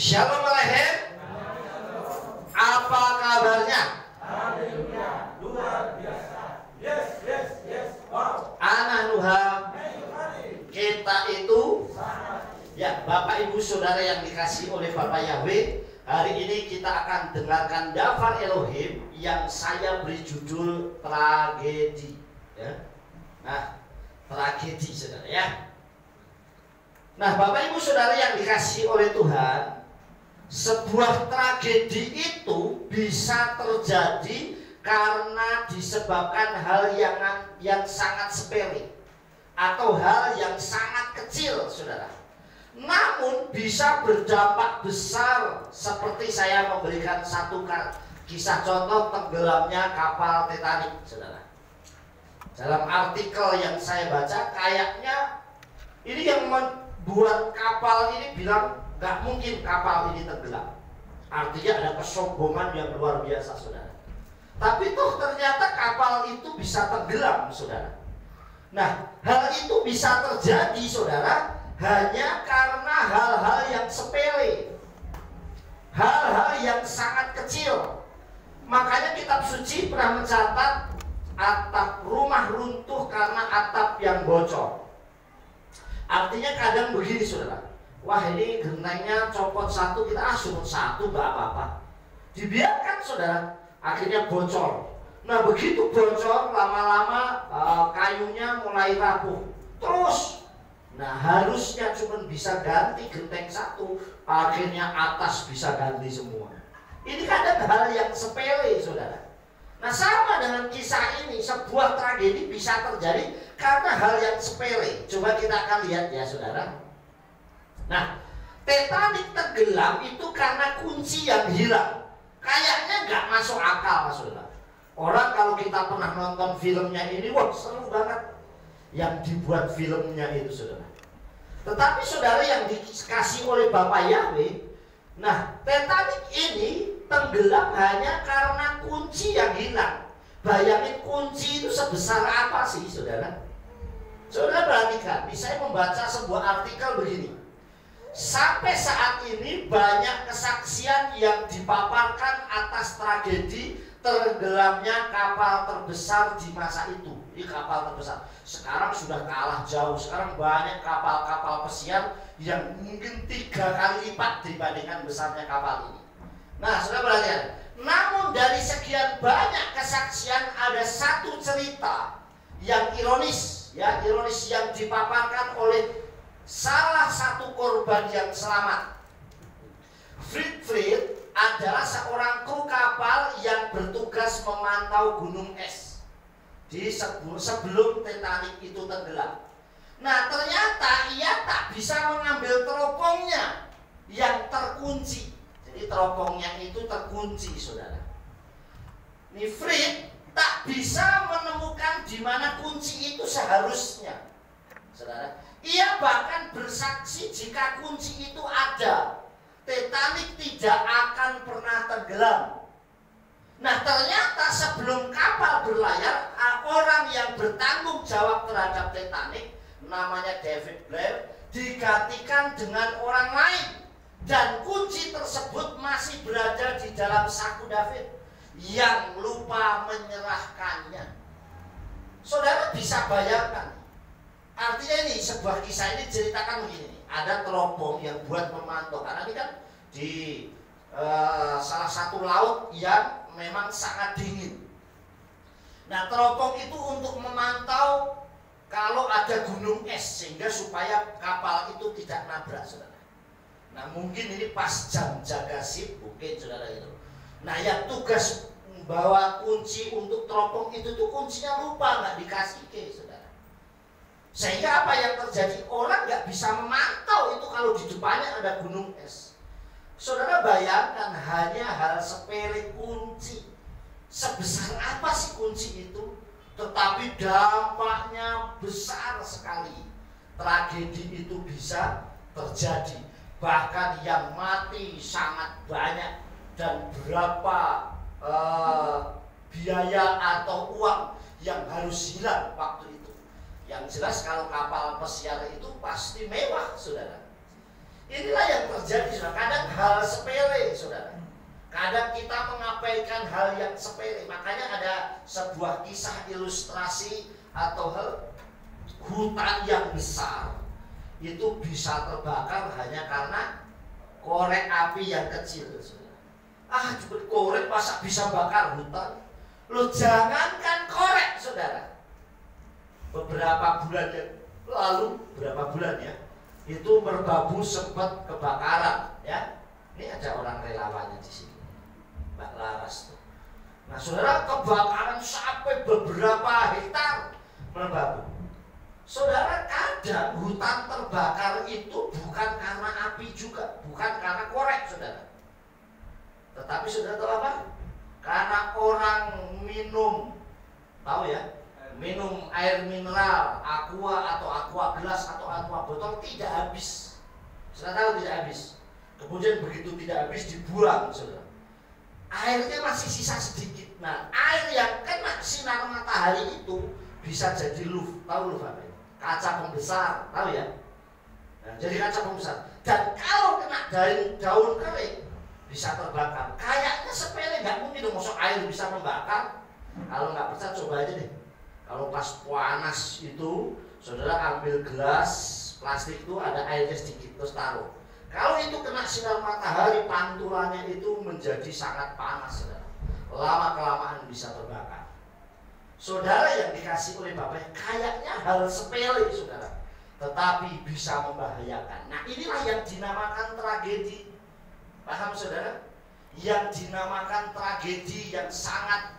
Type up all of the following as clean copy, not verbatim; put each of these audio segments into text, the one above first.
Shalom Alehem. Apa kabarnya? Luar biasa. Yes. Wow. Anak Nuha. Kita itu ya, Bapak Ibu Saudara yang dikasih oleh Bapak Yahweh, hari ini kita akan dengarkan Dafar Elohim yang saya beri judul tragedi. Ya. Nah, tragedi saudara ya. Nah, Bapak Ibu Saudara yang dikasih oleh Tuhan, sebuah tragedi itu bisa terjadi karena disebabkan hal yang sangat sepele atau hal yang sangat kecil, saudara. Namun bisa berdampak besar, seperti saya memberikan satu kisah contoh tenggelamnya kapal Titanic, saudara. Dalam artikel yang saya baca, kayaknya ini yang membuat kapal ini bilang gak mungkin kapal ini tenggelam. Artinya ada kesombongan yang luar biasa, saudara. Tapi toh ternyata kapal itu bisa tenggelam, saudara. Nah, hal itu bisa terjadi, saudara, hanya karena hal-hal yang sepele, hal-hal yang sangat kecil. Makanya kitab suci pernah mencatat atap rumah runtuh karena atap yang bocor. Artinya kadang begini, saudara. Wah, ini gentengnya copot satu, kita cuma satu, gak apa-apa. Dibiarkan, saudara, akhirnya bocor. Nah, begitu bocor, lama-lama kayunya mulai rapuh. Terus, nah harusnya cuma bisa ganti genteng satu, akhirnya atas bisa ganti semua. Ini kadang hal yang sepele, saudara. Nah, sama dengan kisah ini, sebuah tragedi bisa terjadi karena hal yang sepele. Coba kita akan lihat ya, saudara. Nah, Titanic tenggelam itu karena kunci yang hilang. Kayaknya nggak masuk akal, saudara. Orang kalau kita pernah nonton filmnya ini, wah seru banget yang dibuat filmnya itu, saudara. Tetapi saudara yang dikasih oleh Bapak Yahweh, nah Titanic ini tenggelam hanya karena kunci yang hilang. Bayangin kunci itu sebesar apa sih, saudara? Saudara perhatikan, saya membaca sebuah artikel begini. Sampai saat ini banyak kesaksian yang dipaparkan atas tragedi tenggelamnya kapal terbesar di masa itu. Ini kapal terbesar. Sekarang sudah kalah jauh. Sekarang banyak kapal-kapal pesiar yang mungkin 3 kali lipat dibandingkan besarnya kapal ini. Nah, saudara perhatikan. Namun dari sekian banyak kesaksian ada satu cerita yang ironis, ya, ironis yang dipaparkan oleh salah satu korban yang selamat. Fried adalah seorang kru kapal yang bertugas memantau gunung es di sebelum Titanic itu tenggelam. Nah, ternyata ia tak bisa mengambil teropongnya yang terkunci. Jadi teropongnya itu terkunci, saudara. Ini Fried tak bisa menemukan di mana kunci itu seharusnya, saudara. Ia bahkan bersaksi jika kunci itu ada, Titanic tidak akan pernah tenggelam. Nah, ternyata sebelum kapal berlayar, orang yang bertanggung jawab terhadap Titanic, namanya David Blair, digantikan dengan orang lain. Dan kunci tersebut masih berada di dalam saku David yang lupa menyerahkannya. Saudara bisa bayangkan. Artinya ini sebuah kisah ini ceritakan begini. Ada teropong yang buat memantau, karena ini kan di salah satu laut yang memang sangat dingin. Nah, teropong itu untuk memantau kalau ada gunung es, sehingga supaya kapal itu tidak nabrak, saudara. Nah, mungkin ini pas jam jaga sip, mungkin saudara itu. Nah, yang tugas membawa kunci untuk teropong itu tuh kuncinya lupa, nggak dikasih ke, saudara. Sehingga apa yang terjadi? Orang nggak bisa memantau itu kalau di depannya ada gunung es. Saudara bayangkan, hanya hal sepele kunci. Sebesar apa sih kunci itu? Tetapi dampaknya besar sekali. Tragedi itu bisa terjadi. Bahkan yang mati sangat banyak. Dan berapa biaya atau uang yang harus hilang waktu itu. Yang jelas kalau kapal pesiar itu pasti mewah, saudara. Inilah yang terjadi, saudara. Kadang hal sepele, saudara. Kadang kita mengabaikan hal yang sepele. Makanya ada sebuah kisah ilustrasi atau hal hutan yang besar itu bisa terbakar hanya karena korek api yang kecil, saudara. Cuma korek masa bisa bakar hutan? Loh, jangankan korek, saudara. Beberapa bulan yang lalu, berapa bulan ya, itu Merbabu sempat kebakaran, ya. Ini ada orang relawannya di sini, Mbak Laras tuh. Nah, saudara, kebakaran sampai beberapa hektar Merbabu. Saudara, kadang hutan terbakar itu bukan karena api juga, bukan karena korek, saudara. Tetapi saudara tahu apa? Karena orang minum, tahu ya, minum air mineral, aqua atau aqua gelas atau aqua botol tidak habis. Saudara tahu tidak habis. Kemudian begitu tidak habis dibuang, saudara. Airnya masih sisa sedikit. Nah, air yang kena sinar matahari itu bisa jadi luv. Tahu luv apa? Kaca pembesar, tahu ya? Nah, jadi kaca pembesar. Dan kalau kena daun kering bisa terbakar. Kayaknya sepele, nggak mungkin dong masuk air bisa membakar. Kalau nggak percaya coba aja deh. Kalau pas panas itu, saudara ambil gelas plastik itu ada airnya sedikit terus taruh. Kalau itu kena sinar matahari, pantulannya itu menjadi sangat panas, saudara. Lama kelamaan bisa terbakar. Saudara yang dikasih oleh Bapak, kayaknya hal sepele, saudara, tetapi bisa membahayakan. Nah, inilah yang dinamakan tragedi. Paham, saudara? Yang dinamakan tragedi yang sangat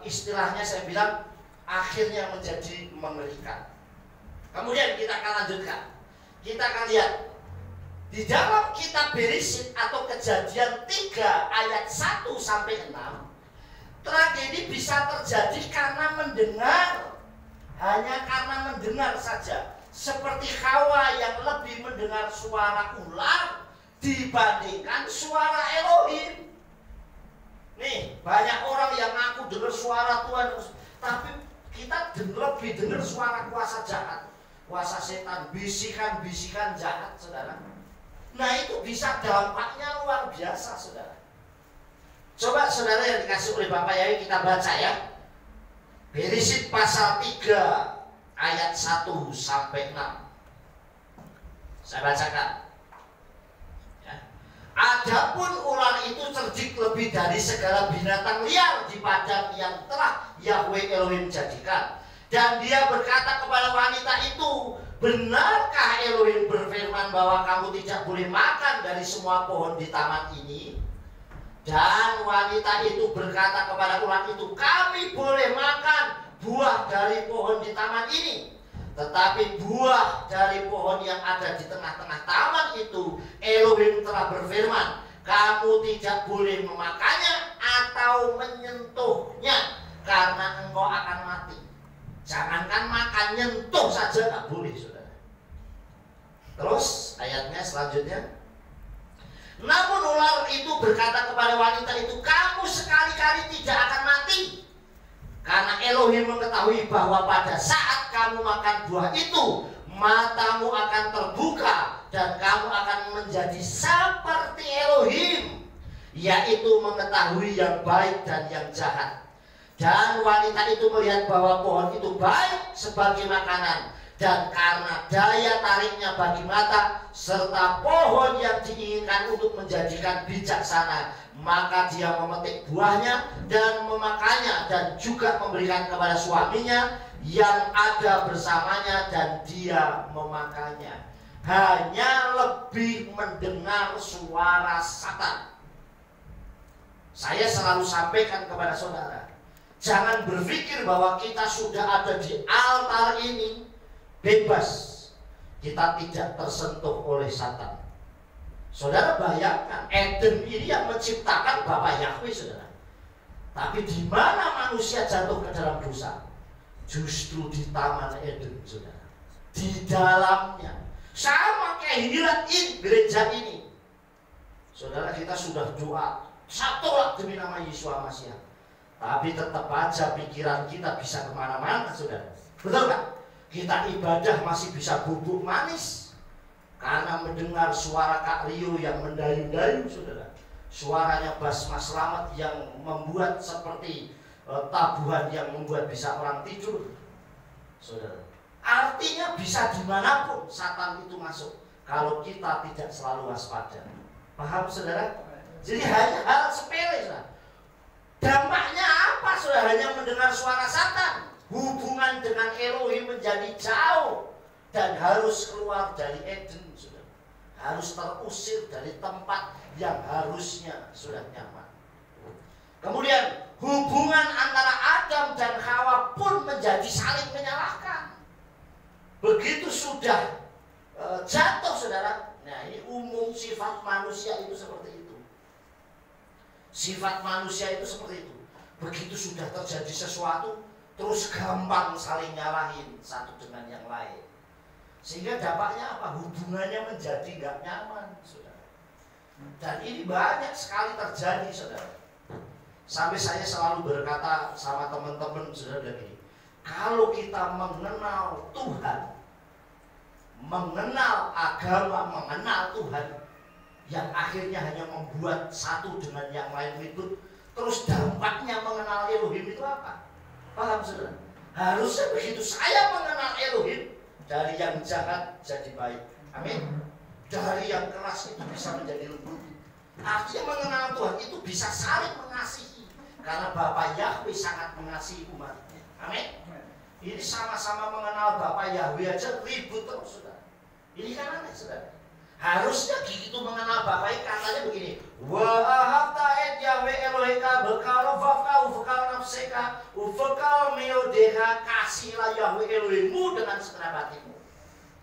istilahnya saya bilang akhirnya menjadi mengerikan. Kemudian kita akan lanjutkan. Kita akan lihat di dalam kitab Bereshit atau Kejadian 3 ayat 1 sampai 6. Tragedi bisa terjadi karena mendengar, hanya karena mendengar saja. Seperti Hawa yang lebih mendengar suara ular dibandingkan suara Elohim. Nih, banyak orang yang ngaku dengar suara Tuhan, tapi kita lebih dengar suara kuasa jahat, kuasa setan, bisikan-bisikan jahat, saudara. Nah, itu bisa dampaknya luar biasa, saudara. Coba saudara yang dikasih oleh Bapak Yawi kita baca ya. Bereshit pasal 3 ayat 1 sampai 6. Saya bacakan. Ya. Adapun ular itu cerdik lebih dari segala binatang liar di padang yang telah Yahweh Elohim jadikan. Dan dia berkata kepada wanita itu, benarkah Elohim berfirman bahwa kamu tidak boleh makan dari semua pohon di taman ini? Dan wanita itu berkata kepada ular itu, kami boleh makan buah dari pohon di taman ini, tetapi buah dari pohon yang ada di tengah-tengah taman itu Elohim telah berfirman, kamu tidak boleh memakannya atau menyentuhnya, karena engkau akan mati. Jangankan makan, nyentuh saja nggak boleh, saudara. Terus ayatnya selanjutnya, namun ular itu berkata kepada wanita itu, kamu sekali-kali tidak akan mati, karena Elohim mengetahui bahwa pada saat kamu makan buah itu, matamu akan terbuka dan kamu akan menjadi seperti Elohim, yaitu mengetahui yang baik dan yang jahat. Dan wanita itu melihat bahwa pohon itu baik sebagai makanan, dan karena daya tariknya bagi mata serta pohon yang diinginkan untuk menjadikan bijaksana, maka dia memetik buahnya dan memakannya, dan juga memberikan kepada suaminya yang ada bersamanya, dan dia memakannya. Hanya lebih mendengar suara Satan. Saya selalu sampaikan kepada saudara, jangan berpikir bahwa kita sudah ada di altar ini bebas, kita tidak tersentuh oleh Satan. Saudara bayangkan, Eden ini yang menciptakan Bapak Yahweh, saudara. Tapi di mana manusia jatuh ke dalam dosa? Justru di Taman Eden, saudara. Di dalamnya. Sama kayak Hirat ini, gereja ini. Saudara, kita sudah doa, satulah demi nama Yesus Masiah. Tapi tetap aja pikiran kita bisa kemana-mana, saudara. Betul kan? Kita ibadah masih bisa bubuk manis. karena mendengar suara Kak Rio yang mendayu-dayu, saudara. Suaranya Bas Mas Slamet yang membuat seperti tabuhan yang membuat bisa orang tidur, saudara. Artinya bisa dimanapun Satan itu masuk kalau kita tidak selalu waspada. Paham, saudara? Jadi hanya hal sepele, saudara. Dampaknya apa, saudara? Hanya mendengar suara Satan, hubungan dengan Elohim menjadi jauh dan harus keluar dari Eden, saudara. Harus terusir dari tempat yang harusnya sudah nyaman. Kemudian hubungan antara Adam dan Hawa pun menjadi saling menyalahkan. Begitu sudah jatuh, saudara. Nah, ini umum sifat manusia itu seperti itu. Sifat manusia itu seperti itu. Begitu sudah terjadi sesuatu, terus gampang saling nyalahin satu dengan yang lain. Sehingga dampaknya apa? Hubungannya menjadi gak nyaman, saudara. Dan ini banyak sekali terjadi, saudara. Sampai saya selalu berkata sama teman-teman, saudara, begini. Kalau kita mengenal Tuhan, mengenal agama, mengenal Tuhan, yang akhirnya hanya membuat satu dengan yang lain ribut, terus dampaknya mengenal Elohim itu apa? Paham, saudara? Harusnya begitu saya mengenal Elohim, dari yang jahat jadi baik. Amin. Dari yang keras itu bisa menjadi lembut. Artinya mengenal Tuhan itu bisa saling mengasihi, karena Bapa Yahweh sangat mengasihi umatnya. Amin. Ini sama-sama mengenal Bapa Yahweh aja ribut terus, saudara. Ini kan aneh, saudara. Harusnya gitu mengenal Bapa, katanya begini, wa ahabta et Yahweh Eloheka bekal vavka uvekal nafseka uvekal meodeha, kasihlah Yahweh Elohimmu dengan segenap hatimu,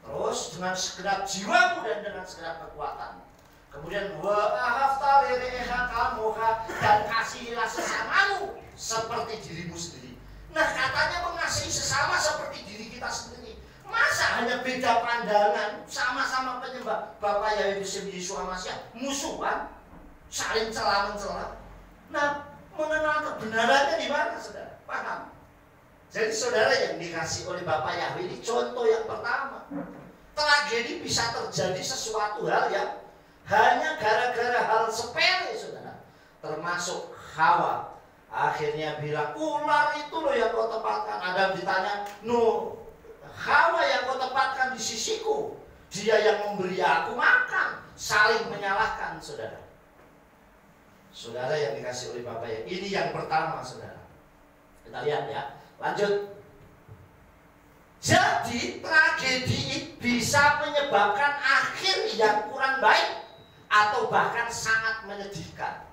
terus dengan segenap jiwamu dan dengan segenap kekuatan. Kemudian wa ahabta lereha kamoha, dan kasihilah sesamamu seperti dirimu sendiri. Nah, katanya mengasihi sesama seperti diri kita sendiri. Masa hanya beda pandangan, sama-sama penyembah Bapa Yahweh Yesus Masih, musuhan, saling celah-mencela. Nah, mengenal kebenarannya di mana, saudara? Paham? Jadi saudara yang dikasih oleh Bapa Yahweh ini contoh yang pertama. Tragedi bisa terjadi sesuatu hal yang hanya gara-gara hal sepele, saudara. Termasuk Hawa. Akhirnya bilang, ular itu loh yang kau tempatkan. Adam ditanya, no, Hawa yang kau tempatkan di sisiku, dia yang memberi aku makan. Saling menyalahkan, saudara. Saudara yang dikasih oleh Bapak ya, ini yang pertama, saudara. Kita lihat ya, lanjut. Jadi tragedi bisa menyebabkan akhir yang kurang baik atau bahkan sangat menyedihkan.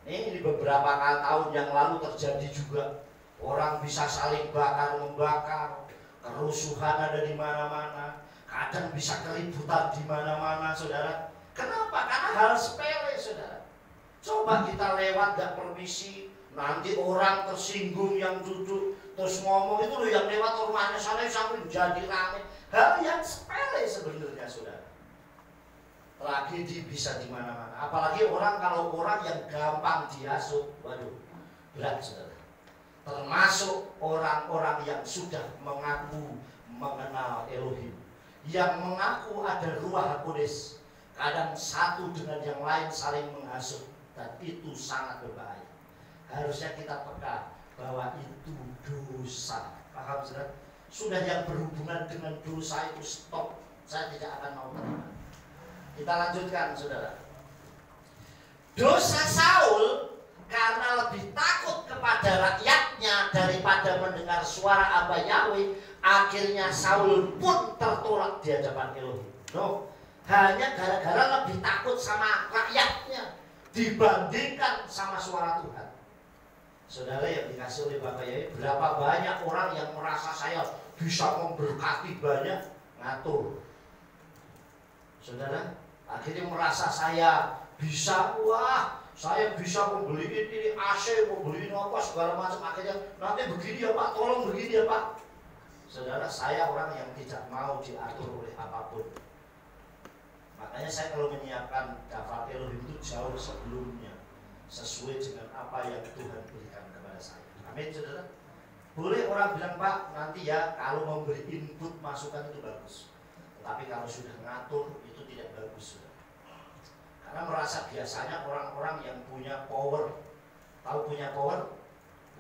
Ini beberapa tahun yang lalu terjadi juga. Orang bisa saling bakar-membakar, kerusuhan ada di mana-mana, kadang bisa keributan di mana-mana, saudara. Kenapa? Karena hal sepele, saudara. Coba kita lewat gak permisi, nanti orang tersinggung yang duduk, terus ngomong itu loh yang lewat rumahnya sana sampai jadi rame. Hal yang sepele sebenarnya, saudara. Tragedi bisa di mana-mana. Apalagi kalau orang yang gampang dihasut, waduh, berat, saudara. Termasuk orang-orang yang sudah mengaku mengenal Elohim, yang mengaku ada Ruach HaKodes, kadang satu dengan yang lain saling menghasut, dan itu sangat berbahaya. Harusnya kita peka bahwa itu dosa. Paham, saudara? Sudah yang berhubungan dengan dosa itu stop. Saya tidak akan mau terima. Kita lanjutkan, saudara. Dosa Saul karena lebih takut kepada rakyatnya daripada mendengar suara Abba Yahweh, akhirnya Saul pun tertolak di hadapan Elohim. No, hanya gara-gara lebih takut sama rakyatnya dibandingkan sama suara Tuhan. Saudara yang dikasih oleh Bapak Yahweh, berapa banyak orang yang merasa saya bisa memberkati banyak, ngatur. Saudara, akhirnya merasa saya bisa, wah, saya bisa membeliin ini AC, membeliin apa segala macam. Akhirnya nanti begini ya Pak, tolong begini ya Pak. Saudara, saya orang yang tidak mau diatur oleh apapun. Makanya saya kalau menyiapkan daftar Elohim itu jauh sebelumnya, sesuai dengan apa yang Tuhan berikan kepada saya. Amin, saudara. Boleh orang bilang, Pak, nanti ya kalau memberi input masukan itu bagus. Tetapi kalau sudah ngatur itu tidak bagus, saudara. Karena merasa biasanya orang-orang yang punya power, tahu punya power?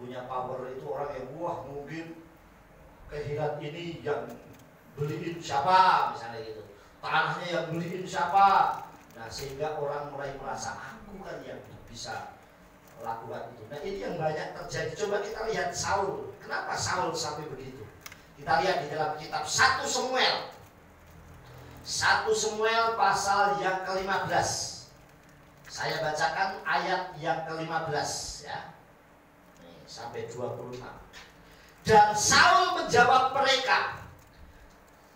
Punya power itu orang yang wah mungkin kehilat ini yang beliin siapa, misalnya gitu. Tanahnya yang beliin siapa. Nah sehingga orang mulai merasa aku kan yang bisa lakukan itu. Nah ini yang banyak terjadi. Coba kita lihat Saul. Kenapa Saul sampai begitu? Kita lihat di dalam kitab 1 Samuel. 1 Samuel pasal yang ke-15. Saya bacakan ayat yang ke-15 ya. Nih, sampai 26. Dan Saul menjawab mereka.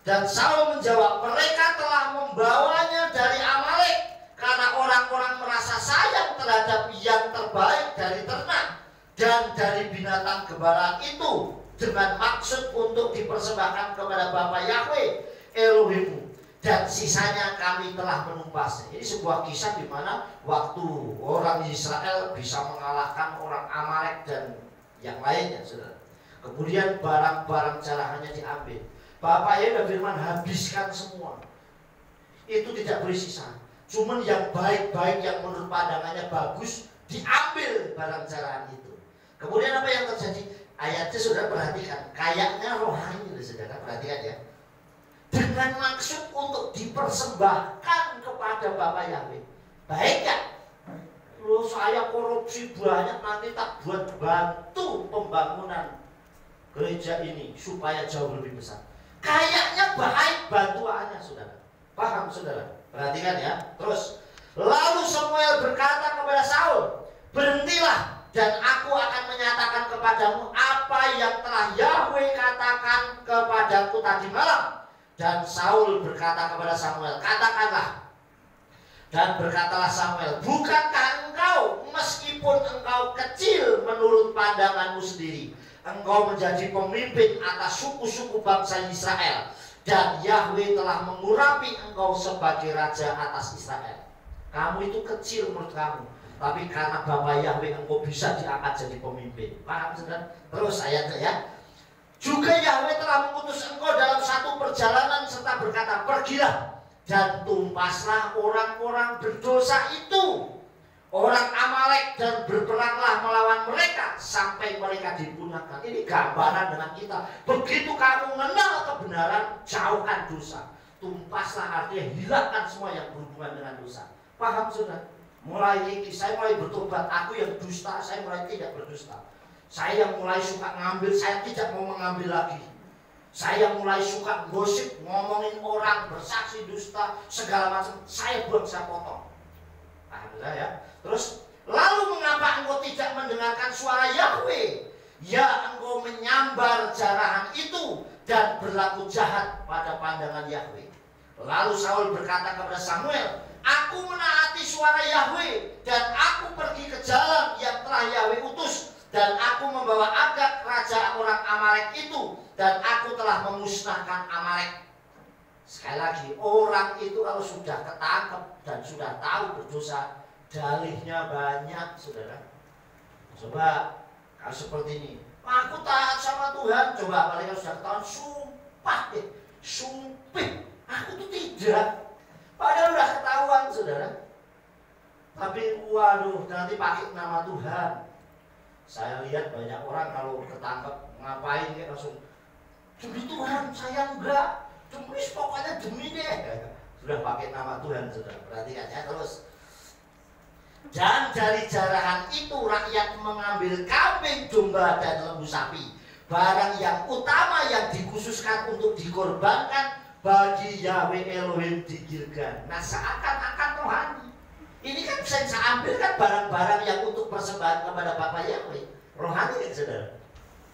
Mereka telah membawanya dari Amalek karena orang-orang merasa sayang terhadap yang terbaik dari ternak dan dari binatang gembala itu dengan maksud untuk dipersembahkan kepada Bapa Yahweh Elohimmu. Dan sisanya kami telah menumpasnya. Ini sebuah kisah di mana waktu orang Israel bisa mengalahkan orang Amalek dan yang lainnya, saudara. Kemudian barang-barang jarahannya diambil. Bapak Yahweh berfirman, habiskan semua. Itu tidak boleh sisa. Cuman yang baik-baik yang menurut pandangannya bagus diambil barang jarahan itu. Kemudian apa yang terjadi? Ayatnya saudara perhatikan. Kayaknya rohani, saudara perhatikan ya. Dengan maksud untuk dipersembahkan kepada Bapak Yahweh. Baik kan? Loh saya korupsi banyak, nanti tak buat bantu pembangunan gereja ini supaya jauh lebih besar. Kayaknya baik bantuannya, saudara. Paham saudara? Perhatikan ya. Terus lalu Samuel berkata kepada Saul, berhentilah dan aku akan menyatakan kepadamu apa yang telah Yahweh katakan kepadaku tadi malam. Dan Saul berkata kepada Samuel, katakanlah. Dan berkatalah Samuel, bukankah engkau meskipun engkau kecil menurut pandanganmu sendiri, engkau menjadi pemimpin atas suku-suku bangsa Israel, dan Yahweh telah mengurapi engkau sebagai raja atas Israel. Kamu itu kecil menurut kamu, tapi karena Bapa Yahweh engkau bisa diangkat jadi pemimpin. Paham saudara? Terus ayatnya ya. Juga Yahweh telah mengutus engkau dalam satu perjalanan serta berkata, pergilah dan tumpaslah orang-orang berdosa itu, orang Amalek, dan berperanglah melawan mereka sampai mereka dipunahkan. Ini gambaran dengan kita. Begitu kamu mengenal kebenaran, jauhkan dosa. Tumpaslah artinya hilangkan semua yang berhubungan dengan dosa. Paham sudah? Saya mulai bertobat. Aku yang dusta, saya mulai tidak berdusta. Saya mulai suka ngambil, saya tidak mau mengambil lagi. Saya mulai suka gosip, ngomongin orang, bersaksi dusta, segala macam. Saya buang, saya potong. Alhamdulillah ya. Terus, lalu mengapa engkau tidak mendengarkan suara Yahweh? Ya, engkau menyambar jarahan itu dan berlaku jahat pada pandangan Yahweh. Lalu Saul berkata kepada Samuel, aku menaati suara Yahweh dan aku pergi ke jalan yang telah Yahweh utus. Dan aku membawa Agag raja orang Amalek itu, dan aku telah memusnahkan Amalek. Sekali lagi, orang itu kalau sudah ketangkep dan sudah tahu berdosa, dalihnya banyak, saudara. Coba kalau seperti ini, aku taat sama Tuhan. Coba apalagi kalau sudah ketahuan, sumpah deh, sumpih, aku tuh tidak. Padahal udah ketahuan, saudara. Tapi waduh, nanti pakai nama Tuhan. Saya lihat banyak orang kalau ketangkep ngapain kayak langsung demi Tuhan, saya enggak, demi pokoknya demi deh. Sudah pakai nama Tuhan, saudara. Perhatikan ya terus. Dan dari jarahan itu rakyat mengambil kambing, domba, dan lembu sapi, barang yang utama yang dikhususkan untuk dikorbankan bagi Yahweh Elohim di Gilgal. Nah seakan-akan rohani. Ini kan saya ambil kan barang-barang yang untuk persembahan kepada Bapa Yahweh. Rohani kan saudara?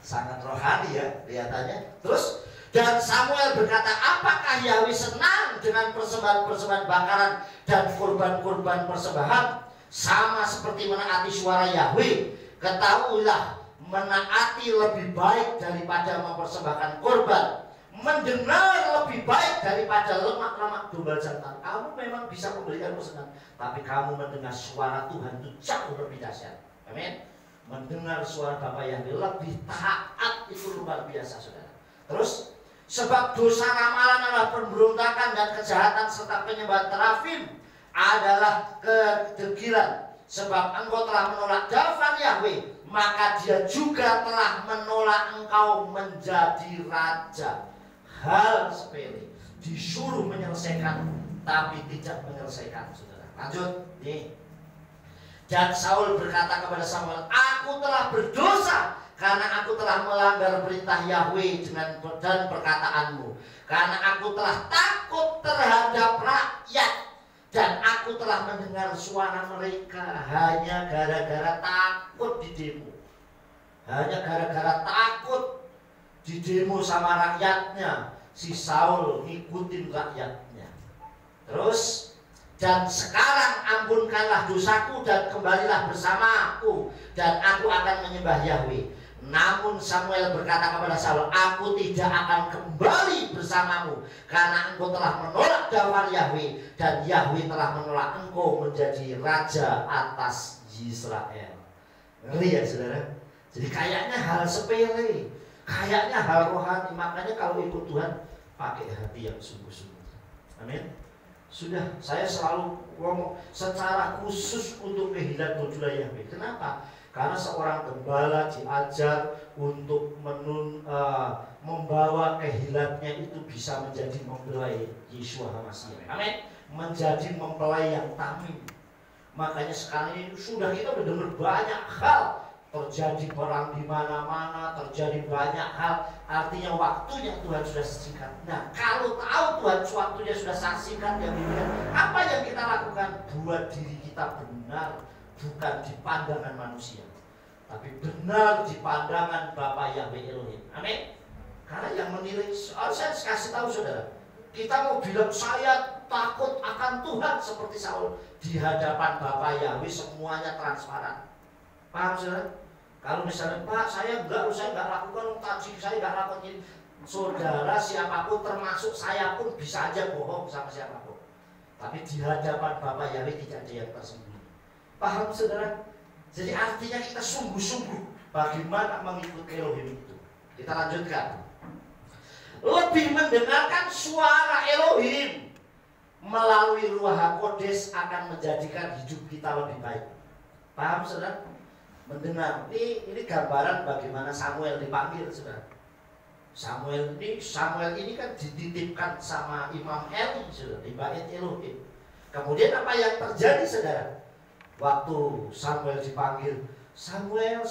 Sangat rohani ya kelihatannya. Terus, dan Samuel berkata, apakah Yahweh senang dengan persembahan-persembahan bakaran dan korban-korban persembahan? Sama seperti menaati suara Yahweh. Ketahuilah, menaati lebih baik daripada mempersembahkan korban. Mendengar lebih baik daripada lemak-lemak domba jantan. Kamu memang bisa memberikan pesanan, tapi kamu mendengar suara Tuhan itu jauh lebih dahsyat. Amin. Mendengar suara Bapa Yahweh lebih taat, itu luar biasa, saudara. Terus Sebab dosa ramalan adalah pemberontakan dan kejahatan serta penyembahan terafim adalah kedegilan. Sebab engkau telah menolak daftar Yahweh, maka dia juga telah menolak engkau menjadi raja. Hal sepele, disuruh menyelesaikan tapi tidak menyelesaikan, saudara. Lanjut nih. Dan Saul berkata kepada Samuel, aku telah berdosa karena aku telah melanggar perintah Yahweh dan perkataanmu. Karena aku telah takut terhadap rakyat, dan aku telah mendengar suara mereka hanya gara-gara takut di demo. Hanya gara-gara takut di demo sama rakyatnya, si Saul ngikutin rakyatnya. Terus, dan sekarang ampunkanlah dosaku dan kembalilah bersamaku, dan aku akan menyembah Yahweh. Namun Samuel berkata kepada Saul, aku tidak akan kembali bersamamu, karena engkau telah menolak daftar Yahweh, dan Yahweh telah menolak engkau menjadi raja atas Israel. Ngeri ya saudara? Jadi kayaknya hal sepele, kayaknya hal rohani. Makanya kalau ikut Tuhan, pakai hati yang sungguh-sungguh. Amin. Sudah, saya selalu ngomong secara khusus untuk kehidupan Tuhan Yahweh. Kenapa? Karena seorang gembala diajar untuk membawa kehilatnya itu bisa menjadi mempelai Yeshua HaMashiach. Amin. Menjadi mempelai yang tamim. Makanya sekarang ini sudah kita mendengar banyak hal. Terjadi perang di mana-mana, terjadi banyak hal. Artinya waktunya Tuhan sudah saksikan. Nah, kalau tahu Tuhan waktunya sudah saksikan, ya apa yang kita lakukan? Buat diri kita benar, bukan di pandangan manusia, tapi benar di pandangan Bapa Yahweh Elohim. Amin. Karena yang menilai, saya kasih tahu saudara, kita mau bilang saya takut akan Tuhan seperti Saul, di hadapan Bapa Yahweh semuanya transparan. Paham saudara? Kalau misalnya, Pak, saya nggak lakukan tadi, saya nggak lakukan ini. Saudara siapapun termasuk saya pun bisa aja bohong sama siapapun. Tapi di hadapan Bapa Yahweh tidak ada yang tersembunyi. Paham saudara? Jadi artinya kita sungguh-sungguh bagaimana mengikuti Elohim itu. Kita lanjutkan. Lebih mendengarkan suara Elohim melalui Ruach HaKodes akan menjadikan hidup kita lebih baik. Paham saudara? Mendengar. Ini gambaran bagaimana Samuel dipanggil saudara. Samuel ini kan dititipkan sama Imam Eli saudara, di bait Elohim. Kemudian apa yang terjadi saudara? Waktu Samuel dipanggil, Samuel,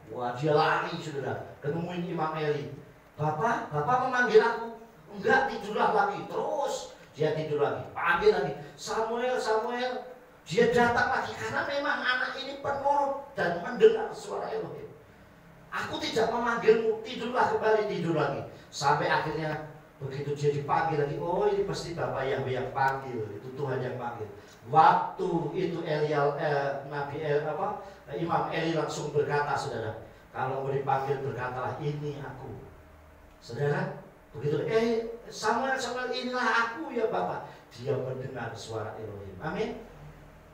wah dia lari saudara, ketemuin Imam Eli. Bapak memanggil aku. Enggak, tidurlah lagi. Terus dia tidur lagi, panggil lagi, Samuel. Dia datang lagi karena memang anak ini penurut dan mendengar suara Elohim. Aku tidak memanggilmu, tidurlah kembali, tidur lagi. Sampai akhirnya begitu dia dipanggil lagi, oh ini pasti Bapak Yahweh yang panggil, itu Tuhan yang panggil. Waktu itu Imam Eli langsung berkata saudara, kalau mau dipanggil berkatalah ini aku. Saudara, begitu Samuel inilah aku ya Bapak. Dia mendengar suara Elohim. Amin.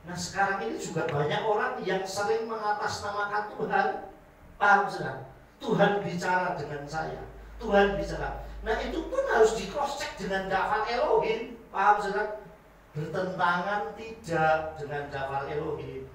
Nah sekarang ini juga banyak orang yang sering mengatasnamakan Tuhan. Paham saudara? Tuhan bicara dengan saya, Tuhan bicara. Nah itu pun harus di cross check dengan daftar Elohim. Paham saudara? Bertentangan tidak dengan daftar Elohim.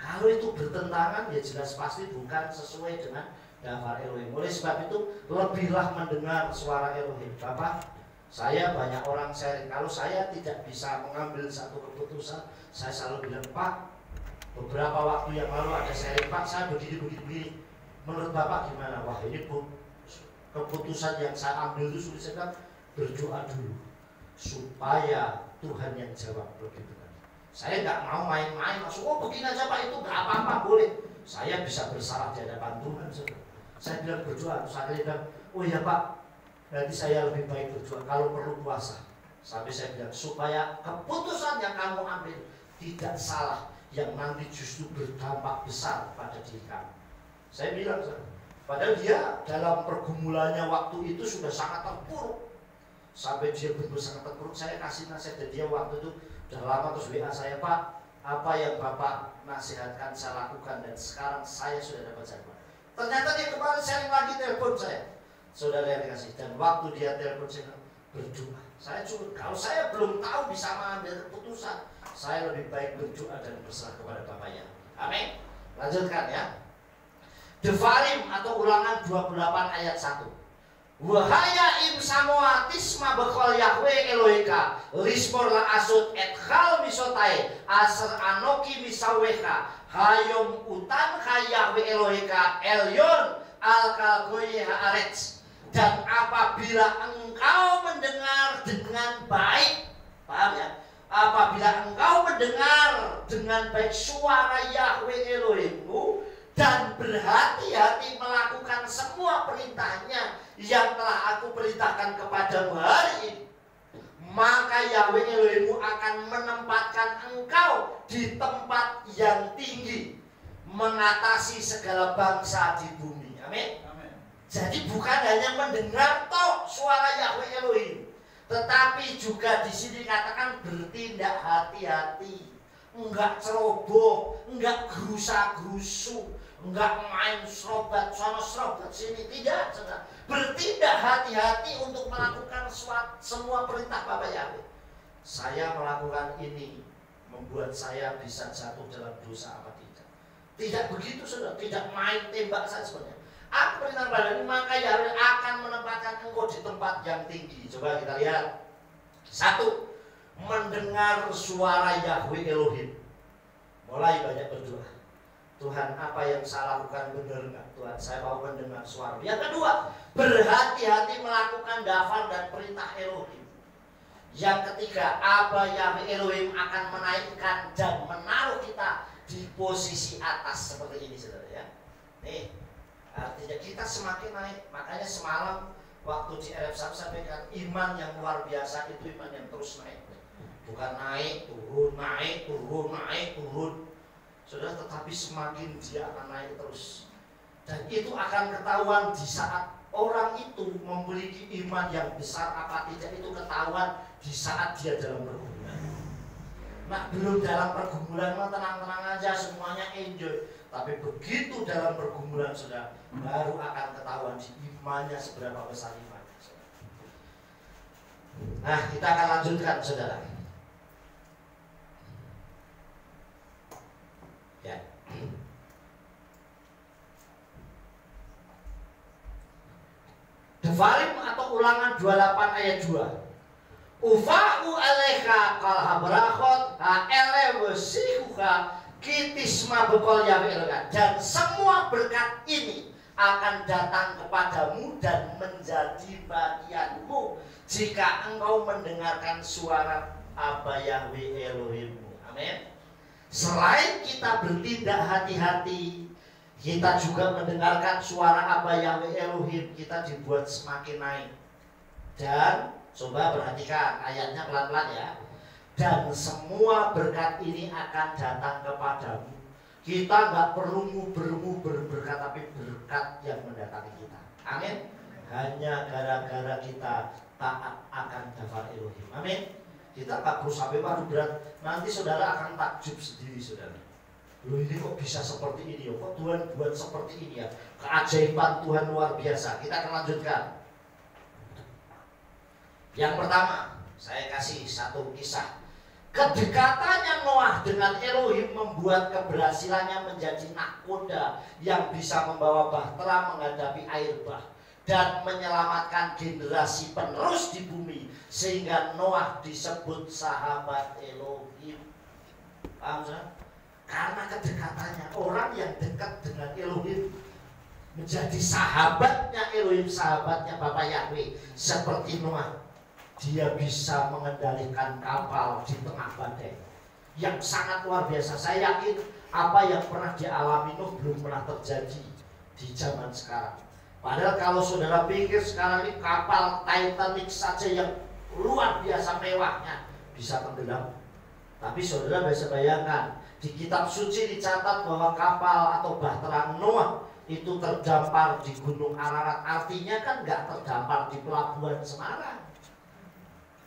Kalau itu bertentangan ya jelas pasti bukan sesuai dengan daftar Elohim. Oleh sebab itu lebihlah mendengar suara Elohim. Bapak, saya banyak orang sharing, kalau saya tidak bisa mengambil satu keputusan, saya selalu bilang, Pak, beberapa waktu yang lalu ada sharing, Pak, saya begini. Menurut Bapak gimana? Wah ini keputusan yang saya ambil itu sulit sekali. Berdoa dulu supaya Tuhan yang jawab lebih benar. Saya nggak mau main-main langsung, oh begini aja Pak, itu nggak apa-apa, boleh. Saya bisa bersalah di hadapan Tuhan. Saya bilang berdoa, terus akhirnya bilang, oh ya Pak, nanti saya lebih baik berdoa, kalau perlu puasa. Sampai saya bilang, supaya keputusan yang kamu ambil tidak salah, yang nanti justru berdampak besar pada diri kamu. Saya bilang, padahal dia dalam pergumulannya waktu itu sudah sangat terpuruk. Sampai dia benar-benar sangat terpuruk, saya kasih nasihat dan dia waktu itu udah lama terus WA saya, Pak, apa yang Bapak nasihatkan saya lakukan dan sekarang saya sudah dapat jawaban. Ternyata dia kemarin sharing lagi telepon saya. Saudara yang dikasih, dan waktu dia telepon saya berdoa. Saya curut, kalau saya belum tahu bisa mengambil keputusan, saya lebih baik berdoa dan berserah kepada Bapaknya. Amin. Lanjutkan ya. Devarim atau Ulangan 28 ayat 1. Wahaya im samoa tisma bekol Yahweh Eloheka lismor la asut et hal misotai aser anoki misaweka hayom utan ha Yahweh Eloheka elyon al kalgoye haaretz. Dan apabila engkau mendengar dengan baik, paham ya? Apabila engkau mendengar dengan baik suara Yahweh Elohimmu dan berhati-hati melakukan semua perintahnya yang telah aku perintahkan kepadamu hari ini, maka Yahweh Elohimmu akan menempatkan engkau di tempat yang tinggi, mengatasi segala bangsa di bumi. Amin. Jadi bukan hanya mendengar toh suara Yahweh Elohim, tetapi juga di sini katakan bertindak hati-hati, enggak ceroboh, enggak gerusa-gerusu, enggak main serobat sana serobat sini, tidak. Bertindak hati-hati untuk melakukan semua perintah Bapak Yahweh. Saya melakukan ini membuat saya bisa jatuh dalam dosa apa tidak? Tidak begitu, saudara. Tidak main tembak saja sebenarnya. Aku perintah padamu, maka Yahweh akan menempatkan engkau di tempat yang tinggi. Coba kita lihat. 1. Mendengar suara Yahweh Elohim. Mulai banyak berdoa. Tuhan, apa yang saya lakukan benar enggak? Tuhan, saya mau mendengar suara. Yang kedua, berhati-hati melakukan dafar dan perintah Elohim. Yang ketiga, apa Yahweh Elohim akan menaikkan dan menaruh kita di posisi atas seperti ini, saudara ya. Nih, artinya kita semakin naik. Makanya semalam waktu di RF sampaikan iman yang luar biasa itu iman yang terus naik. Bukan naik, turun, naik, turun, naik, turun. Saudara, tetapi semakin dia akan naik terus. Dan itu akan ketahuan di saat orang itu memiliki iman yang besar apa tidak, itu ketahuan di saat dia dalam pergumulan. Nah, belum dalam pergumulan mah tenang-tenang aja, semuanya enjoy. Tapi begitu dalam pergumulan, saudara, baru akan ketahuan di imannya seberapa besar imannya, saudara. Nah, kita akan lanjutkan, saudara. Ya. Devarim atau Ulangan 28 ayat 2. Ufa'u aleka kal habrachot ha'ele wesihuha kitisma bekol Yahweh Elohim. Dan semua berkat ini akan datang kepadamu dan menjadi bagianmu jika engkau mendengarkan suara Abba Yahweh Elohimmu. Amin. Selain kita bertindak hati-hati, kita juga mendengarkan suara Abba Yahweh Elohim, kita dibuat semakin naik. Dan coba perhatikan ayatnya pelan-pelan ya. Dan semua berkat ini akan datang kepadamu. Kita nggak perlu nguber-nguber berkat, tapi berkat yang mendatangi kita. Amin. Hanya gara-gara kita taat akan dafar Elohim. Amin. Kita nggak perlu sampai waduh berat. Nanti saudara akan takjub sendiri, saudara. Loh, ini kok bisa seperti ini ya? Kok Tuhan buat seperti ini ya? Keajaiban Tuhan luar biasa. Kita akan lanjutkan. Yang pertama, saya kasih satu kisah. Kedekatannya Noah dengan Elohim membuat keberhasilannya menjadi nahkoda yang bisa membawa bahtera menghadapi air bah dan menyelamatkan generasi penerus di bumi, sehingga Noah disebut sahabat Elohim. Paham, saudara? Karena kedekatannya, orang yang dekat dengan Elohim menjadi sahabatnya Elohim, sahabatnya Bapak Yahweh. Seperti Noah, dia bisa mengendalikan kapal di tengah badai yang sangat luar biasa. Saya yakin apa yang pernah dialami Nuh belum pernah terjadi di zaman sekarang. Padahal kalau saudara pikir sekarang ini kapal Titanic saja yang luar biasa mewahnya bisa tenggelam. Tapi saudara bisa bayangkan, di kitab suci dicatat bahwa kapal atau bahtera Noah itu terdampar di Gunung Ararat. Artinya kan nggak terdampar di pelabuhan Semarang.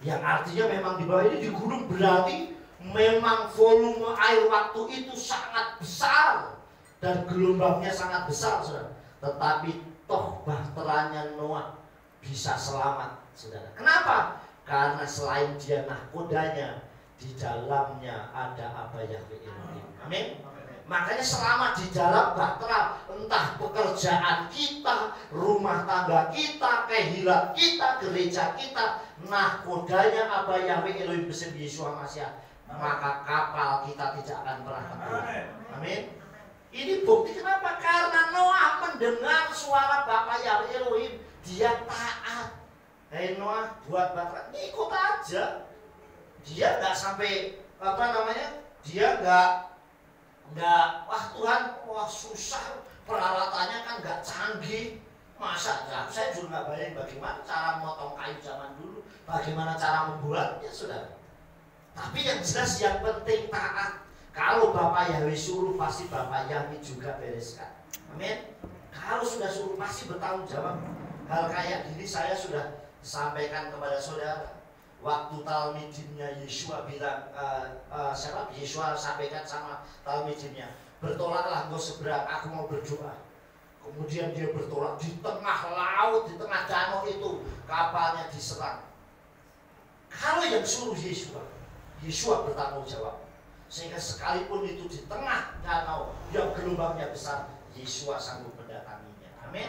Yang artinya memang di bawah ini di gunung, berarti memang volume air waktu itu sangat besar dan gelombangnya sangat besar, saudara. Tetapi toh bahteranya Noah bisa selamat, saudara. Kenapa? Karena selain dia nahkodanya, di dalamnya ada apa Yahweh Elohim. Amin. Makanya selama di dalam bahtera, entah pekerjaan kita, rumah tangga kita, kehilat kita, gereja kita, nahkodanya apa Yahweh Elohim bersama Yesus Masih, maka kapal kita tidak akan pernah tenggelam. Amin. Ini bukti kenapa? Karena Noah mendengar suara Bapa Yahweh Elohim, dia taat. Hei Noah, buat bahtera, ikut aja. Dia nggak sampai dia nggak wah Tuhan, wah susah, peralatannya kan nggak canggih, masa ya, saya juga nggak bayang bagaimana cara motong kayu zaman dulu, bagaimana cara membuatnya, saudara. Tapi yang jelas yang penting taat. Kalau Bapak Yahweh suruh, pasti Bapak Yahweh juga bereskan. Amin. Kalau sudah suruh, pasti bertanggung jawab. Hal kayak gini saya sudah sampaikan kepada saudara. Waktu talmidimnya Yeshua bilang, Yeshua sampaikan sama talmidimnya, bertolaklah engkau seberang, aku mau berdoa. Kemudian dia bertolak di tengah laut, di tengah danau itu, kapalnya diserang. Kalau yang suruh Yeshua bertanggung jawab. Sehingga sekalipun itu di tengah danau yang gelombangnya besar, Yeshua sanggup mendatanginya. Amin.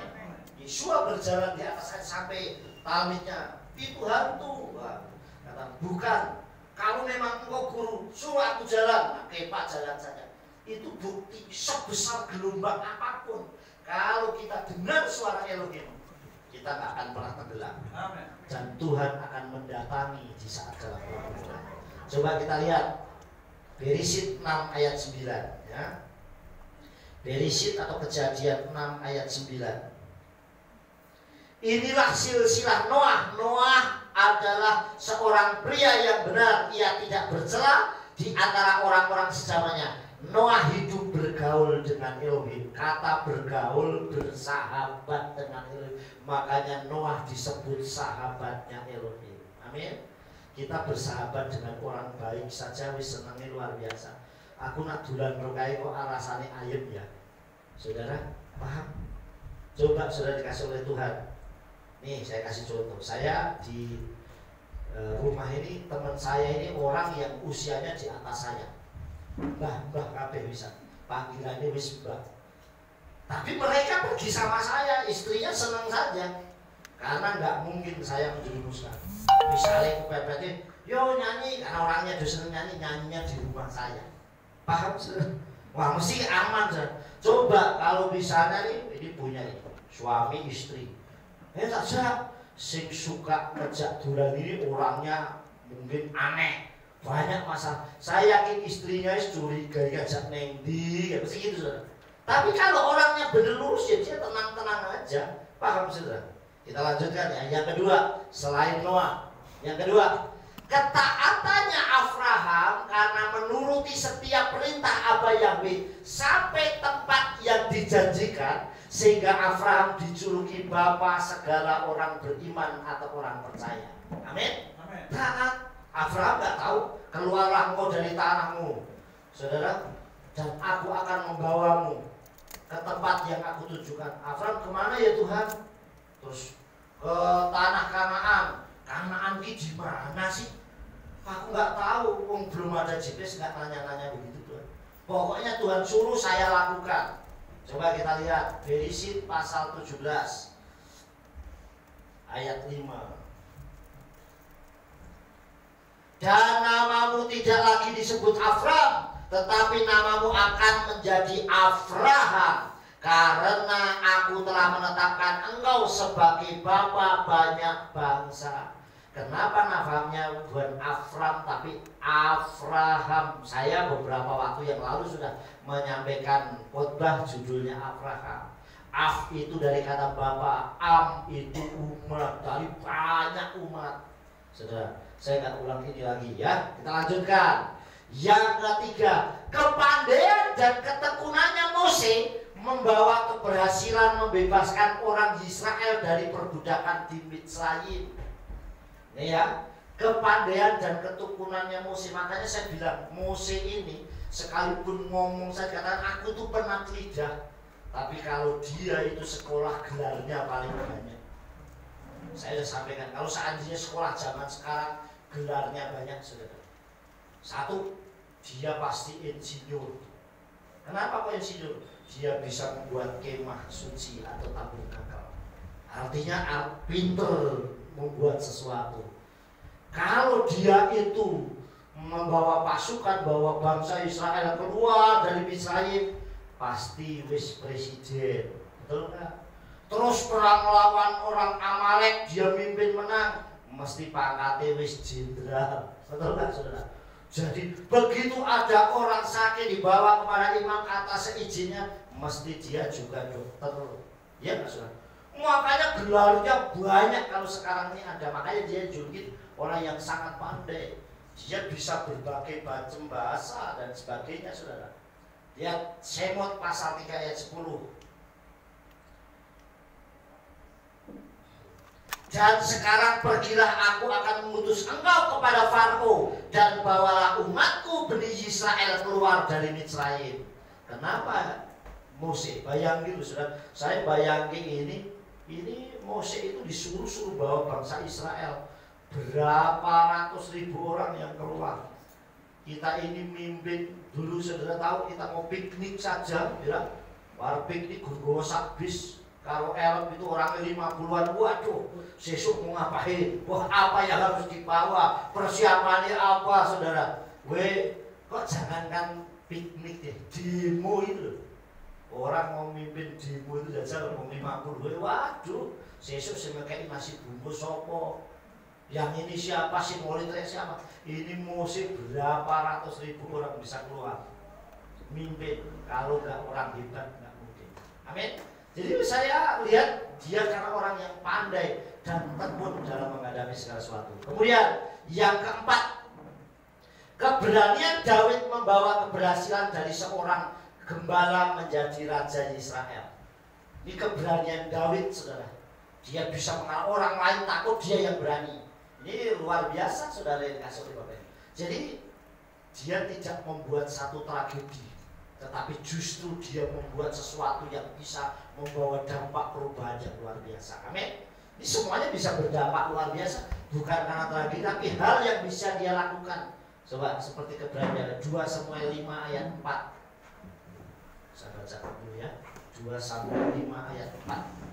Yeshua berjalan di atas sampai talmidnya, itu hantu. Bukan, kalau memang engkau guru, suruh aku jalan, nah, Pak jalan saja. Itu bukti sebesar gelombang apapun. Kalau kita dengar suara Elohim, kita nggak akan pernah tenggelam. Dan Tuhan akan mendatangi di saat dalam pergumulan. Coba kita lihat Bereshit 6 ayat 9 ya. Bereshit atau Kejadian 6 ayat 9. Inilah silsilah Noah. Noah adalah seorang pria yang benar. Ia tidak bercela di antara orang-orang sezamannya. Noah hidup bergaul dengan Elohim. Kata bergaul, bersahabat dengan Elohim. Makanya Noah disebut sahabatnya Elohim. Amin. Kita bersahabat dengan orang baik saja wis senangnya luar biasa. Aku nak dulan rokai kok alasannya ayem ya. Saudara, paham? Coba saudara dikasih oleh Tuhan. Nih saya kasih contoh. Saya di rumah ini, teman saya ini orang yang usianya di atas saya. Mbah kabeh bisa. Panggilannya wis mbah. Tapi mereka pergi sama saya, istrinya senang saja. Karena nggak mungkin saya menjerumuskan. Misalnya kepepetin, yo nyanyi, karena orangnya udah seneng nyanyi, nyanyinya di rumah saya. Paham sih? Wah mesti aman sih. Coba kalau misalnya ini punya suami istri. Saja sing suka ngejak dulan ini orangnya mungkin aneh, banyak masalah. Saya yakin istrinya curiga ngajak nengdi, kayak begitu saudara. Tapi kalau orangnya bener lurus ya dia tenang-tenang aja, paham saudara? Kita lanjutkan ya. Yang kedua, selain Noah, yang kedua, ketaatannya Abraham karena menuruti setiap perintah Abah Yahweh sampai tempat yang dijanjikan. Sehingga Abraham dijuluki bapa segala orang beriman atau orang percaya. Amin. Taat. Abraham nggak tahu, keluarlah engkau dari tanahmu, saudara, dan aku akan membawamu ke tempat yang aku tunjukkan. Abraham kemana ya Tuhan? Terus ke tanah Kanaan. Kanaan di mana sih? Aku nggak tahu. Belum ada GPS, nggak nanya-nanya begitu Tuhan. Pokoknya Tuhan suruh saya lakukan. Coba kita lihat Bereshit pasal 17 ayat 5. Dan namamu tidak lagi disebut Abram, tetapi namamu akan menjadi Abraham, karena aku telah menetapkan engkau sebagai bapa banyak bangsa. Kenapa namanya bukan Abram tapi Abraham? Saya beberapa waktu yang lalu sudah menyampaikan khotbah judulnya Abraham. Af itu dari kata Bapa, Am itu umat, dari banyak umat. Saudara, saya nggak ulang ini lagi ya. Kita lanjutkan. Yang ketiga, kepandaian dan ketekunannya Mose membawa keberhasilan membebaskan orang Israel dari perbudakan di Mitsraim. Ini ya, kepandaian dan ketekunannya Mose. Makanya saya bilang Mose ini sekalipun ngomong, saya katakan aku tuh penat lidah. Tapi kalau dia itu sekolah gelarnya paling banyak. Saya sudah sampaikan, kalau seandainya sekolah zaman sekarang gelarnya banyak, saudara. Satu, dia pasti insinyur. Kenapa kok insinyur? Dia bisa membuat kemah suci atau tabur kakal. Artinya pinter membuat sesuatu. Kalau dia itu membawa pasukan, bawa bangsa Israel keluar dari Misraim, pasti wis presiden, betul nggak? Terus perang melawan orang Amalek, dia mimpin menang, mesti pangkatnya wis jenderal, betul nggak, saudara? Jadi begitu ada orang sakit dibawa kepada imam atas seizinnya, mesti dia juga dokter, ya nggak, saudara? Makanya gelarnya banyak kalau sekarang ini ada, makanya dia julukin orang yang sangat pandai. Dia bisa berbagai macam bahasa dan sebagainya, saudara. Dia Semot pasal 3 ayat 10. Dan sekarang pergilah, aku akan mengutus engkau kepada Farao, dan bawalah umatku Bani Israel keluar dari Misraim. Kenapa Mose? Bayangin, saudara. Saya bayangin ini Mose itu disuruh bawa bangsa Israel. Berapa ratus ribu orang yang keluar. Kita ini mimpin dulu, saudara tahu, kita mau piknik saja, ya. War piknik gurgo sak bis karo elep itu orangnya 50-an. Waduh, sesuk mau ngapain? Wah, apa yang harus dibawa? Persiapannya apa, saudara? Kok jangankan piknik deh, demo itu. Orang mau mimpin demo itu jajal mau 50. Waduh, sesuk semekei nasi bungkus sopo. Yang ini siapa sih, muridnya siapa? Ini Mose, berapa ratus ribu orang bisa keluar mimpin. Kalau nggak orang hebat nggak mungkin. Amin. Jadi saya lihat dia karena orang yang pandai dan tekun dalam menghadapi segala sesuatu. Kemudian yang keempat, keberanian Daud membawa keberhasilan dari seorang gembala menjadi raja Israel. Ini keberanian Daud, saudara. Dia bisa mengalahkan orang lain, takut, dia yang berani. Ini luar biasa, saudara yang kasih oleh Bapak. Jadi dia tidak membuat satu tragedi, tetapi justru dia membuat sesuatu yang bisa membawa dampak perubahan yang luar biasa. Amin. Ini semuanya bisa berdampak luar biasa, bukan karena tragedi, tapi hal yang bisa dia lakukan. Coba seperti keberanian 2 Samuel 5 ayat 4. Saya baca dulu ya. 2 Samuel 5 ayat 4.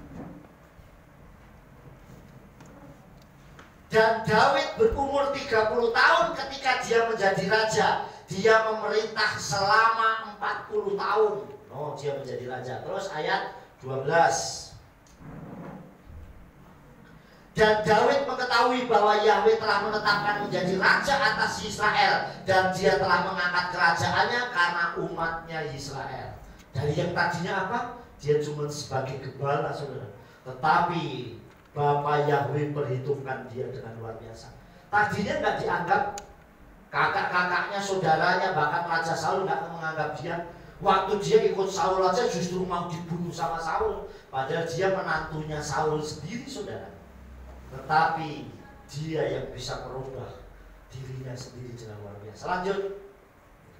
Dan Daud berumur 30 tahun ketika dia menjadi raja. Dia memerintah selama 40 tahun. Oh, dia menjadi raja. Terus ayat 12. Dan Daud mengetahui bahwa Yahweh telah menetapkan menjadi raja atas Israel, dan dia telah mengangkat kerajaannya karena umatnya Israel. Dari yang tadinya apa? Dia cuma sebagai gembala, saudara. Tetapi Bapak Yahweh perhitungkan dia dengan luar biasa. Tadinya nggak dianggap, kakak-kakaknya, saudaranya, bahkan Raja Saul nggak menganggap dia. Waktu dia ikut Saul aja justru mau dibunuh sama Saul, padahal dia menantunya Saul sendiri, saudara. Tetapi dia yang bisa merubah dirinya sendiri dengan luar biasa. Lanjut,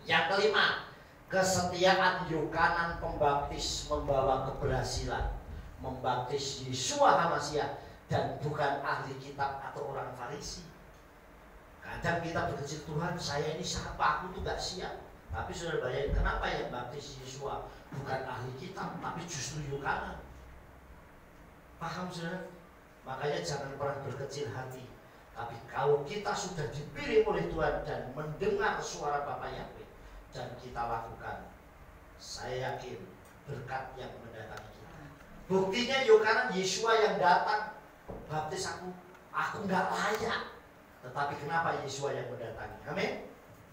yang kelima, kesetiaan Yohanan Pembaptis membawa keberhasilan. Membaptis Yeshua HaMashiach dan bukan ahli kitab atau orang Farisi. Kadang kita berkecil, Tuhan, saya ini siapa? Aku tuh gak siap. Tapi sudah bayangin, kenapa yang baptis Yeshua bukan ahli kitab, tapi justru Yohanan? Paham, saudara? Makanya jangan pernah berkecil hati. Tapi kalau kita sudah dipilih oleh Tuhan dan mendengar suara Bapa Yahweh dan kita lakukan, saya yakin berkat yang mendatangi kita. Buktinya Yohanan, Yeshua yang datang baptis aku nggak layak. Tetapi kenapa Yeshua yang mendatangi? Amin.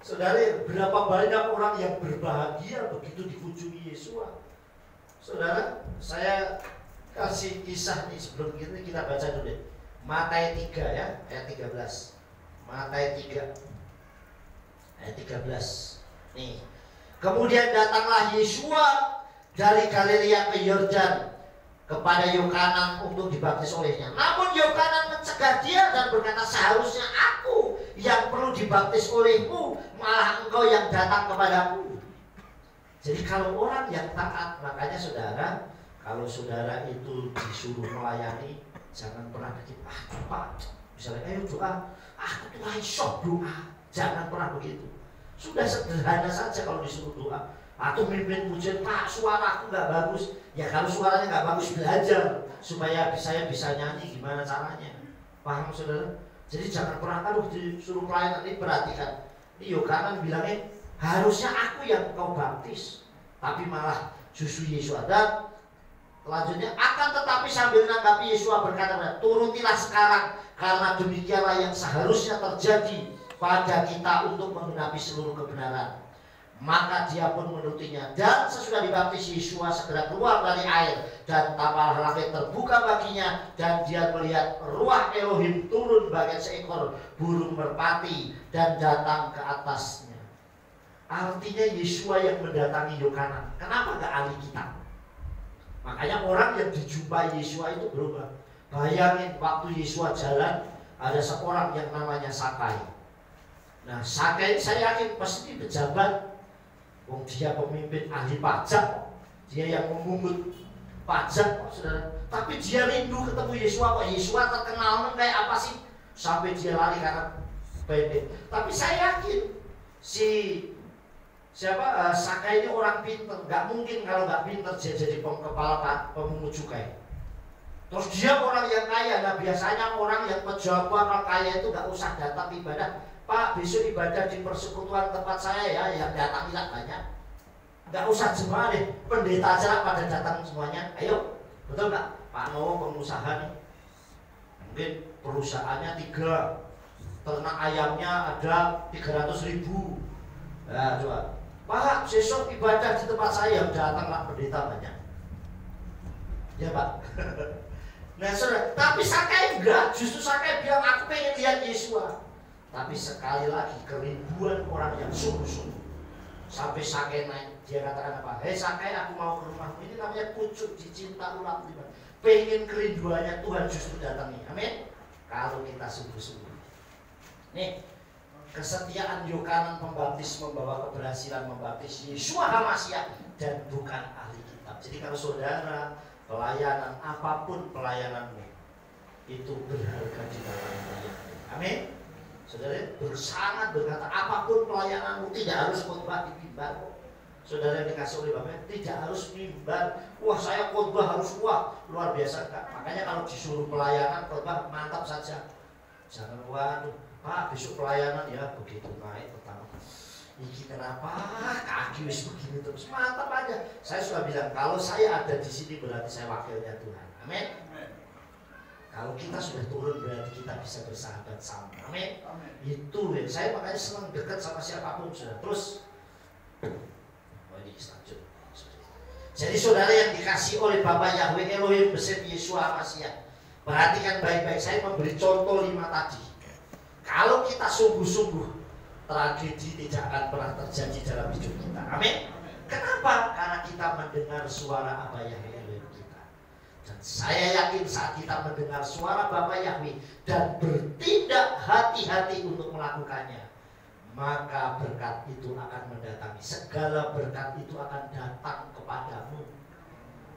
Saudara, berapa banyak orang yang berbahagia begitu dikunjungi Yeshua. Saudara, saya kasih kisah nih sebelum kita baca dulu deh. Matius 3 ya, ayat 13. Matius 3 ayat 13. Nih. Kemudian datanglah Yeshua dari Galilea ke Yordan kepada Yohanan untuk dibaptis olehnya. Namun Yohanan mencegah dia dan berkata, seharusnya aku yang perlu dibaptis olehmu, malah engkau yang datang kepadaku. Jadi kalau orang yang taat, makanya saudara, kalau saudara itu disuruh melayani, jangan pernah begitu. Pak, misalnya ayo doa, aku tuh iso doa. Jangan pernah begitu. Sudah sederhana saja kalau disuruh doa. Atau mimpin pujian, Pak suaraku nggak bagus. Ya kalau suaranya nggak bagus, belajar supaya saya bisa nyanyi gimana caranya. Paham saudara? Jadi jangan pernah disuruh pelayanan. Ini perhatikan. Ini Yohanan bilangnya harusnya aku yang kau baptis, tapi malah justru Yesus. Dan selanjutnya akan tetapi sambil menanggapi Yesus berkata, turutilah sekarang, karena demikianlah yang seharusnya terjadi pada kita untuk menggenapi seluruh kebenaran. Maka dia pun menurutinya, dan sesudah dibaptis Yesus segera keluar dari air, dan tampaklah langit terbuka baginya, dan dia melihat ruah Elohim turun bagian seekor burung merpati dan datang ke atasnya. Artinya Yesus yang mendatangi Yohanan. Kenapa gak ahli kitab? Makanya orang yang dijumpai Yesus itu berubah. Bayangin waktu Yesus jalan, ada seorang yang namanya Sakai. Nah Sakai saya yakin pasti pejabat. Dia pemimpin ahli pajak, dia yang memungut pajak, saudara. Tapi dia rindu ketemu Yesus. Yesus terkenal kayak apa sih? Sampai dia lari karena pendek. Tapi saya yakin Sakai ini orang pintar. Gak mungkin kalau gak pintar dia jadi kepala pemungut cukai. Terus dia orang yang kaya. Nah biasanya orang yang pejabat orang kaya itu gak usah datang ibadah. Pak, besok ibadah di persekutuan tempat saya ya, yang datang tidak banyak. Nggak usah jemaah deh, pendeta aja pada datang semuanya. Ayo, betul nggak? Pak Nowo pengusaha nih, mungkin perusahaannya 3, ternak ayamnya ada 300.000. Nah, coba, Pak, besok ibadah di tempat saya, datanglah pendeta banyak. Ya Pak. Nah, saudara, tapi Sakai enggak, justru Sakai bilang aku pengen lihat Yesus. Tapi sekali lagi keribuan orang yang sungguh-sungguh. Sampai Sakai naik, dia katakan apa? Hei Sakai, aku mau ke rumahmu. Ini namanya pucuk dicinta ulang. Pengen kerinduannya Tuhan justru datangi. Amin. Kalau kita sungguh-sungguh. Nih, kesetiaan Yohanan Pembaptis membawa keberhasilan membaptis Yesus HaMasyiah dan bukan ahli kitab. Jadi kalau saudara pelayanan apapun pelayananmu itu berharga di dalam pelayanan. Amin. Saudara sangat berkata apapun pelayananmu tidak harus khotbah di mimbar. Saudara yang dikasih oleh Bapak tidak harus mimbar. Wah saya khotbah harus luar biasa. Makanya kalau disuruh pelayanan khotbah mantap saja. Jangan waduh Pak besok pelayanan ya begitu naik pertama. Ini kenapa kaki wis begini terus mantap aja. Saya sudah bilang kalau saya ada di sini berarti saya wakilnya Tuhan. Amin. Kalau kita sudah turun berarti kita bisa bersahabat sama. Amin. Itu ya. Saya makanya senang dekat sama siapapun sudah. Terus ini selanjutnya. Jadi saudara yang dikasih oleh Bapa Yahweh Elohim beserta Yesus HaMasyiah. Perhatikan baik-baik. Saya memberi contoh 5 tadi. Kalau kita sungguh-sungguh, tragedi tidak akan pernah terjadi dalam hidup kita. Amin. Kenapa? Karena kita mendengar suara Bapa Yahweh. Dan saya yakin saat kita mendengar suara Bapa Yahweh dan bertindak hati-hati untuk melakukannya, maka berkat itu akan mendatangi. Segala berkat itu akan datang kepadamu.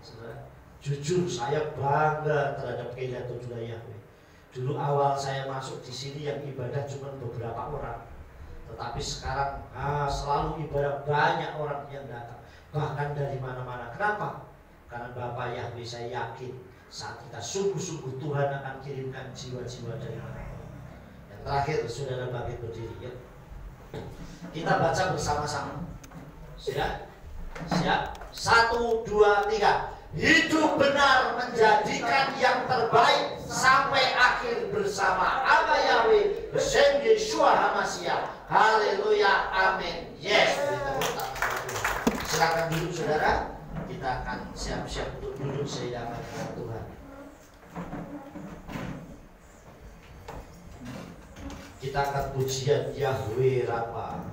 Saudara, jujur saya bangga terhadap Kehidupan Tujuan Yahweh. Dulu awal saya masuk di sini yang ibadah cuma beberapa orang, tetapi sekarang selalu ibadah banyak orang yang datang, bahkan dari mana-mana. Kenapa? Karena Bapa Yahweh saya yakin saat kita sungguh-sungguh Tuhan akan kirimkan jiwa-jiwa dari mana-mana. Yang terakhir saudara bangkit berdiri ya. Kita baca bersama-sama. Siap? Siap? 1, 2, 3. Hidup benar menjadikan yang terbaik sampai akhir bersama Bapa Yahweh bersama Yesus HaMasyiah. Haleluya. Amin. Yes. Silakan duduk saudara. Kita akan siap-siap untuk duduk seiringan dengan Tuhan. Kita akan pujian Yahweh Rafa.